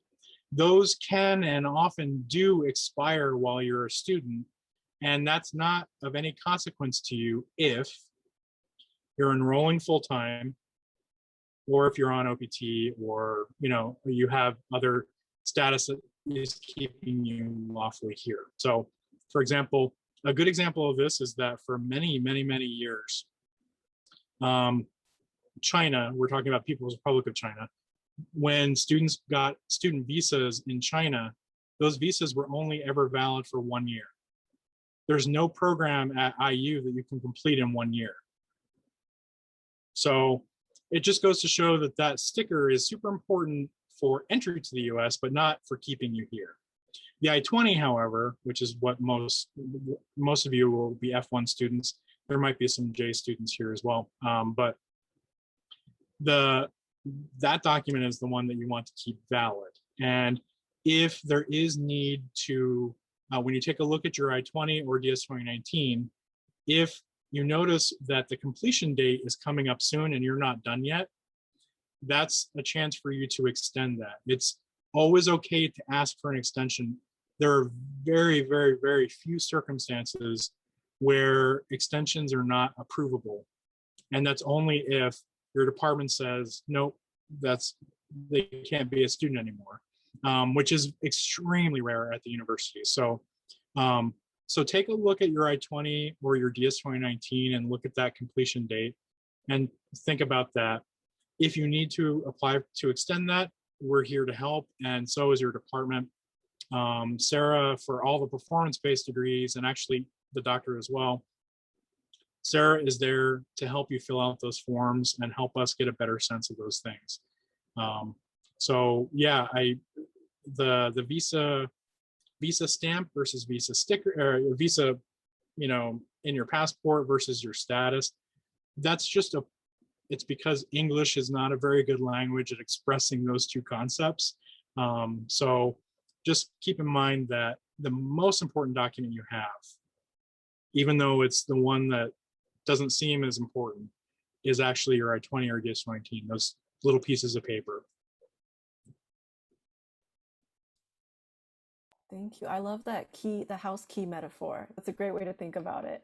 Those can and often do expire while you're a student, and that's not of any consequence to you if you're enrolling full-time, or if you're on OPT, or you have other status that is keeping you lawfully here. So, for example, a good example of this is that for many, many, many years, China, we're talking about People's Republic of China, when students got student visas in China, those visas were only ever valid for 1 year. There's no program at IU that you can complete in 1 year. So it just goes to show that that sticker is super important for entry to the US, but not for keeping you here. The I-20, however, which is what most of you will be F1 students, there might be some J students here as well, but that document is the one that you want to keep valid. And if there is need to, when you take a look at your I-20 or DS 2019, if you notice that the completion date is coming up soon and you're not done yet, that's a chance for you to extend that. It's always okay to ask for an extension. There are very, very, very few circumstances where extensions are not approvable. And that's only if your department says, nope, they can't be a student anymore, which is extremely rare at the university. So, so take a look at your I-20 or your DS 2019 and look at that completion date and think about that. If you need to apply to extend that, we're here to help, and so is your department. Sarah, for all the performance-based degrees, and actually the doctor as well, Sarah is there to help you fill out those forms and help us get a better sense of those things. So yeah, the visa stamp versus visa sticker, or visa, in your passport versus your status, that's just it's because English is not a very good language at expressing those two concepts. So just keep in mind that the most important document you have, even though it's the one that doesn't seem as important, is actually your I-20 or DS 19, those little pieces of paper. Thank you. I love that key, the house key metaphor. That's a great way to think about it.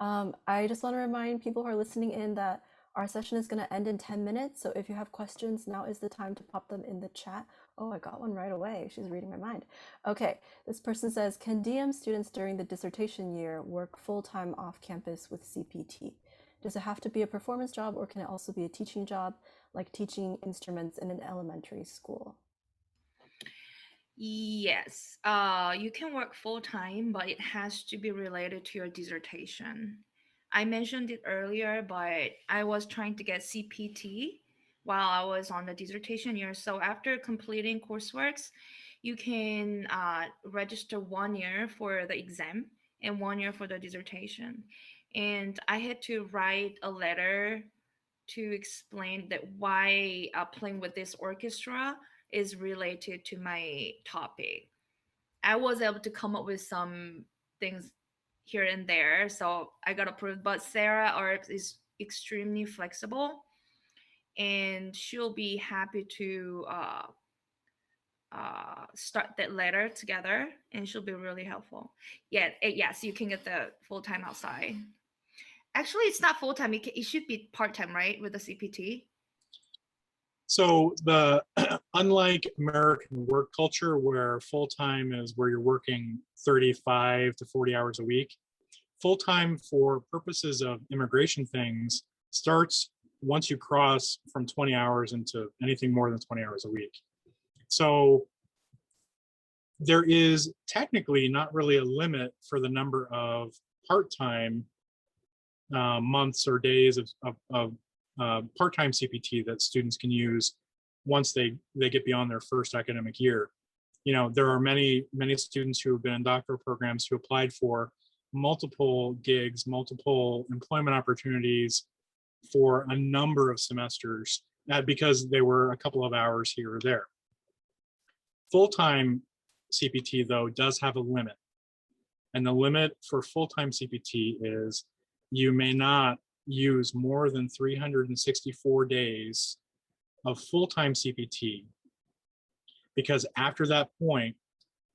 I just want to remind people who are listening in that our session is going to end in 10 minutes. So if you have questions, now is the time to pop them in the chat. Oh, I got one right away. She's reading my mind. Okay, this person says, can DM students during the dissertation year work full-time off campus with CPT? Does it have to be a performance job, or can it also be a teaching job, like teaching instruments in an elementary school? Yes, you can work full-time, but it has to be related to your dissertation. I mentioned it earlier, but I was trying to get CPT while I was on the dissertation year. So after completing courseworks, you can register 1 year for the exam and 1 year for the dissertation. And I had to write a letter to explain that why playing with this orchestra is related to my topic. I was able to come up with some things here and there, so I got approved. But Sarah is extremely flexible, and she'll be happy to start that letter together, and it should be really helpful. Yeah, yes, you can get the full-time outside. Actually, it's not full-time. It should be part-time, right, with the CPT? So the unlike American work culture, where full-time is where you're working 35 to 40 hours a week, full-time for purposes of immigration things starts once you cross from 20 hours into anything more than 20 hours a week. So there is technically not really a limit for the number of part-time months or days of part-time CPT that students can use once they get beyond their first academic year. You know, there are many students who have been in doctoral programs who applied for multiple gigs, multiple employment opportunities for a number of semesters because they were a couple of hours here or there. Full-time CPT, though, does have a limit. And the limit for full-time CPT is you may not use more than 364 days of full-time CPT, because after that point,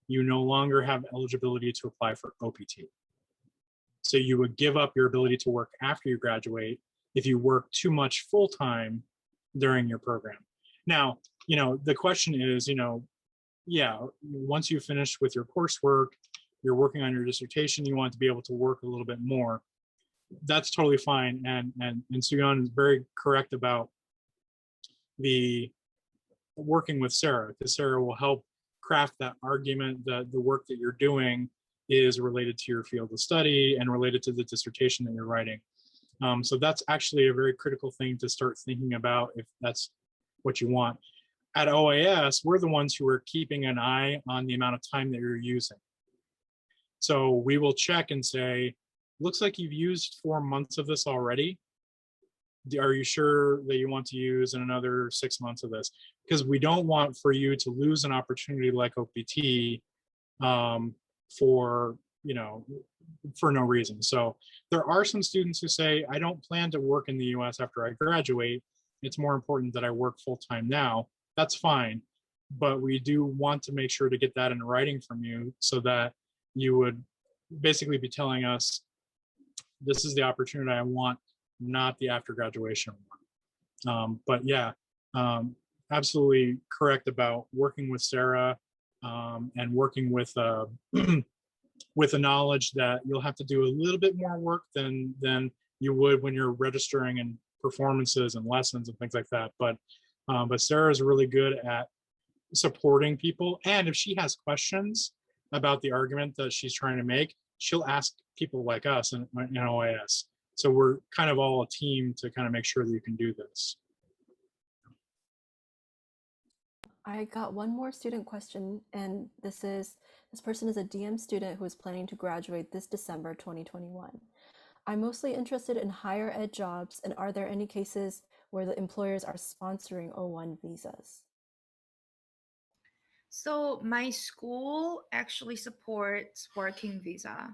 you no longer have eligibility to apply for OPT. So you would give up your ability to work after you graduate if you work too much full-time during your program. Now, you know, the question is, you know, yeah, once you finish with your coursework, you're working on your dissertation, you want to be able to work a little bit more. That's totally fine. And Suyeon is very correct about the working with Sarah, because Sarah will help craft that argument that the work that you're doing is related to your field of study and related to the dissertation that you're writing. So that's actually a very critical thing to start thinking about if that's what you want. At OAS, we're the ones who are keeping an eye on the amount of time that you're using. So we will check and say, looks like you've used 4 months of this already. Are you sure that you want to use in another 6 months of this? Because we don't want for you to lose an opportunity like OPT for, you know, for no reason. So there are some students who say, I don't plan to work in the US after I graduate. It's more important that I work full-time now. That's fine. But we do want to make sure to get that in writing from you so that you would basically be telling us, this is the opportunity I want, not the after graduation one. But yeah, absolutely correct about working with Sarah and working with with the knowledge that you'll have to do a little bit more work than you would when you're registering in performances and lessons and things like that. But Sarah is really good at supporting people, and if she has questions about the argument that she's trying to make, she'll ask people like us in OAS. So we're kind of all a team to kind of make sure that you can do this. I got one more student question, and this person is a DM student who is planning to graduate this December 2021. I'm mostly interested in higher ed jobs, and are there any cases where the employers are sponsoring O1 visas? So my school actually supports working visa.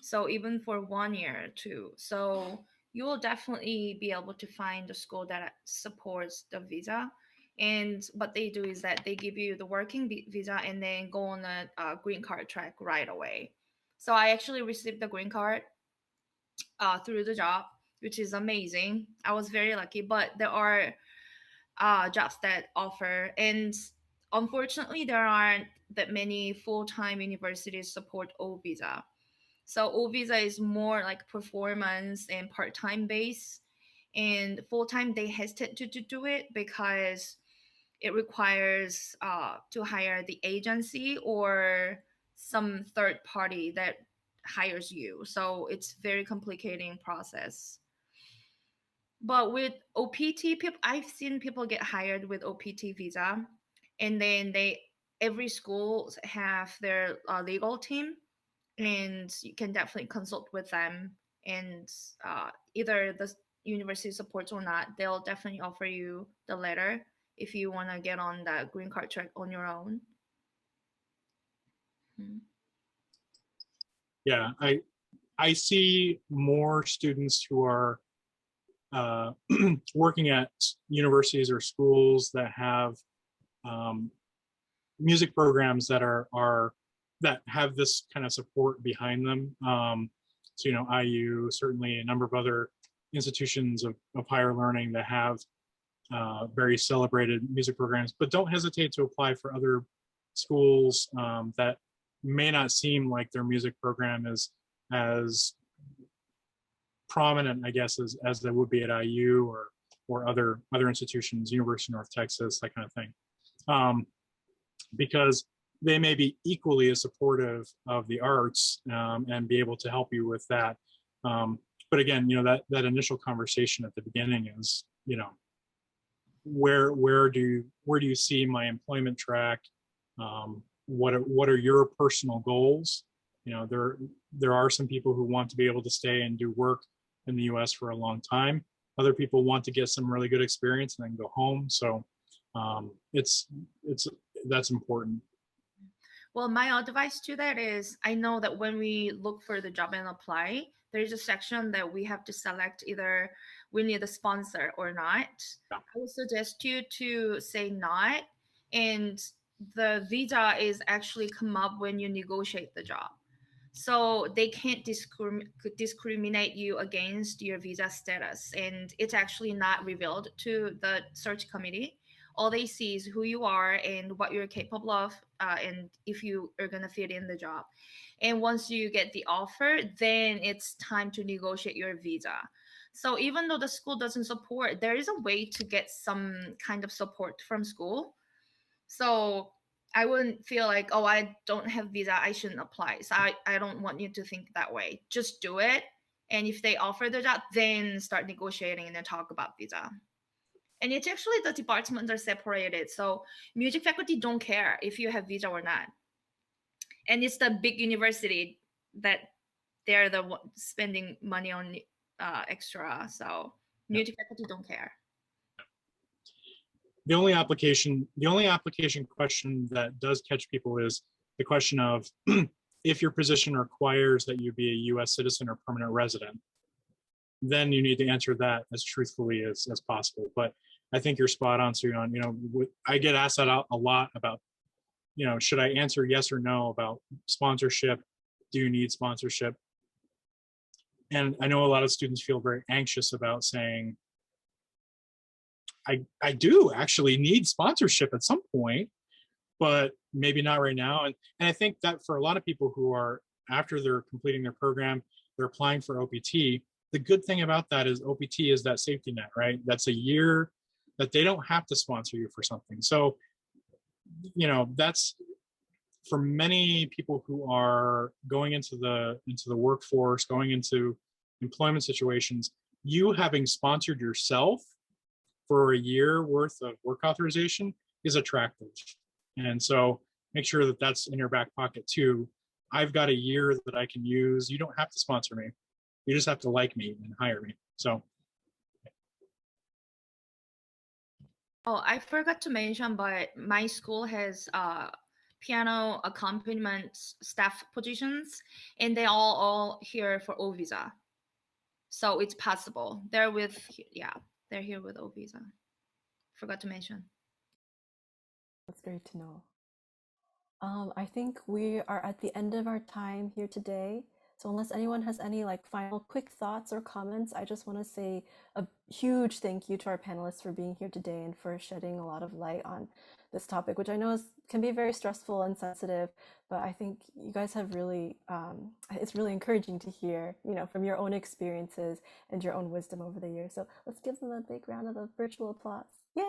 So even for 1 year too. So you will definitely be able to find a school that supports the visa. And what they do is that they give you the working visa and then go on a green card track right away. So I actually received the green card through the job, which is amazing. I was very lucky, but there are jobs that offer, and unfortunately there aren't that many full-time universities support O visa. So O visa is more like performance and part-time base, and full-time they hesitate to do it because it requires to hire the agency or some third party that hires you. So it's very complicating process. But with OPT, people, I've seen people get hired with OPT visa, and then every school have their legal team, and you can definitely consult with them. And either the university supports or not, they'll definitely offer you the letter if you want to get on the green card track on your own. Yeah, I see more students who are working at universities or schools that have music programs that that have this kind of support behind them. So, you know, IU, certainly a number of other institutions of higher learning that have very celebrated music programs, but don't hesitate to apply for other schools that may not seem like their music program is as prominent, I guess, as they would be at IU or other institutions, University of North Texas, that kind of thing, because they may be equally as supportive of the arts and be able to help you with that. But again, you know, that initial conversation at the beginning is, you know, where do you see my employment track? What are your personal goals? You know, there are some people who want to be able to stay and do work in the US for a long time. Other people want to get some really good experience and then go home. So that's important. Well, my advice to that is, I know that when we look for the job and apply, there is a section that we have to select either we need a sponsor or not. Yeah. I would suggest you to say not, and the visa is actually come up when you negotiate the job. So they can't discriminate you against your visa status, and it's actually not revealed to the search committee. All they see is who you are and what you're capable of, and if you are going to fit in the job. And once you get the offer, then it's time to negotiate your visa. So even though the school doesn't support, there is a way to get some kind of support from school. So I wouldn't feel like, oh, I don't have visa, I shouldn't apply. So I don't want you to think that way. Just do it. And if they offer the job, then start negotiating and then talk about visa. And it's actually, the departments are separated. So music faculty don't care if you have visa or not. And it's the big university that they're the one spending money on extra. So music faculty don't care. The only application question that does catch people is the question of if your position requires that you be a US citizen or permanent resident, then you need to answer that as truthfully as possible. But I think you're spot on, Suyeon. You know, I get asked that a lot about, you know, should I answer yes or no about sponsorship? Do you need sponsorship? And I know a lot of students feel very anxious about saying, I do actually need sponsorship at some point, but maybe not right now. And I think that for a lot of people who are, after they're completing their program, they're applying for OPT. The good thing about that is OPT is that safety net, right? That's a year that they don't have to sponsor you for something. So, you know, that's for many people who are going into the workforce, going into employment situations, you having sponsored yourself for a year worth of work authorization is attractive. And so make sure that that's in your back pocket too. I've got a year that I can use. You don't have to sponsor me. You just have to like me and hire me. So. Oh, I forgot to mention, but my school has piano accompaniment staff positions, and they all here for O visa. So it's possible. They're here with O visa. Forgot to mention. That's great to know. I think we are at the end of our time here today. So unless anyone has any like final quick thoughts or comments, I just want to say a huge thank you to our panelists for being here today and for shedding a lot of light on this topic, which I know can be very stressful and sensitive, but I think you guys have really, it's really encouraging to hear, you know, from your own experiences and your own wisdom over the years. So let's give them a big round of virtual applause. Yay!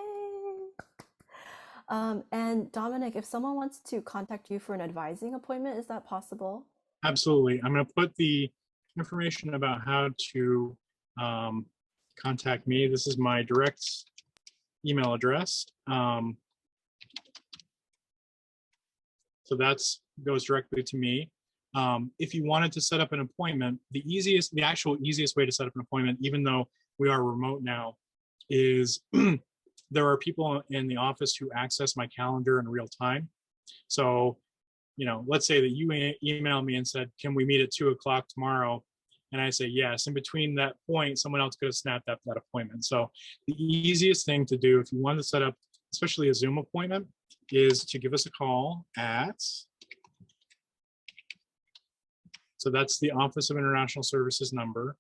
And Dominic, if someone wants to contact you for an advising appointment, is that possible? Absolutely. I'm going to put the information about how to contact me. This is my direct email address. So that goes directly to me. If you wanted to set up an appointment, the actual easiest way to set up an appointment, even though we are remote now, is there are people in the office who access my calendar in real time. So, you know, let's say that you email me and said, can we meet at 2 o'clock tomorrow? And I say, yes. In between that point, someone else could have snapped up that appointment. So the easiest thing to do if you want to set up, especially a Zoom appointment, is to give us a call at, so that's the Office of International Services number,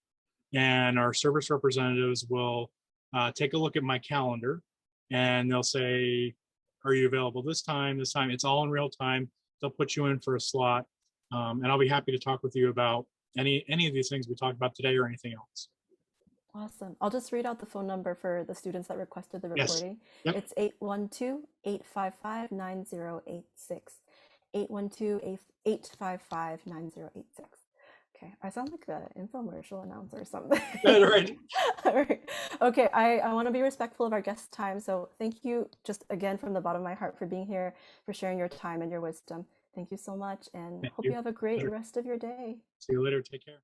and our service representatives will take a look at my calendar, and they'll say, are you available this time, this time? It's all in real time. They'll put you in for a slot, and I'll be happy to talk with you about any of these things we talked about today or anything else. Awesome. I'll just read out the phone number for the students that requested the Yes. recording. Yep. It's 812-855-9086. 812-855-9086. Okay, I sound like an infomercial announcer or something. Right. All right. Okay, I want to be respectful of our guest time. So thank you just again from the bottom of my heart for being here, for sharing your time and your wisdom. Thank you so much, and Thank hope you. you have a great Pleasure. rest of your day. See you later. Take care.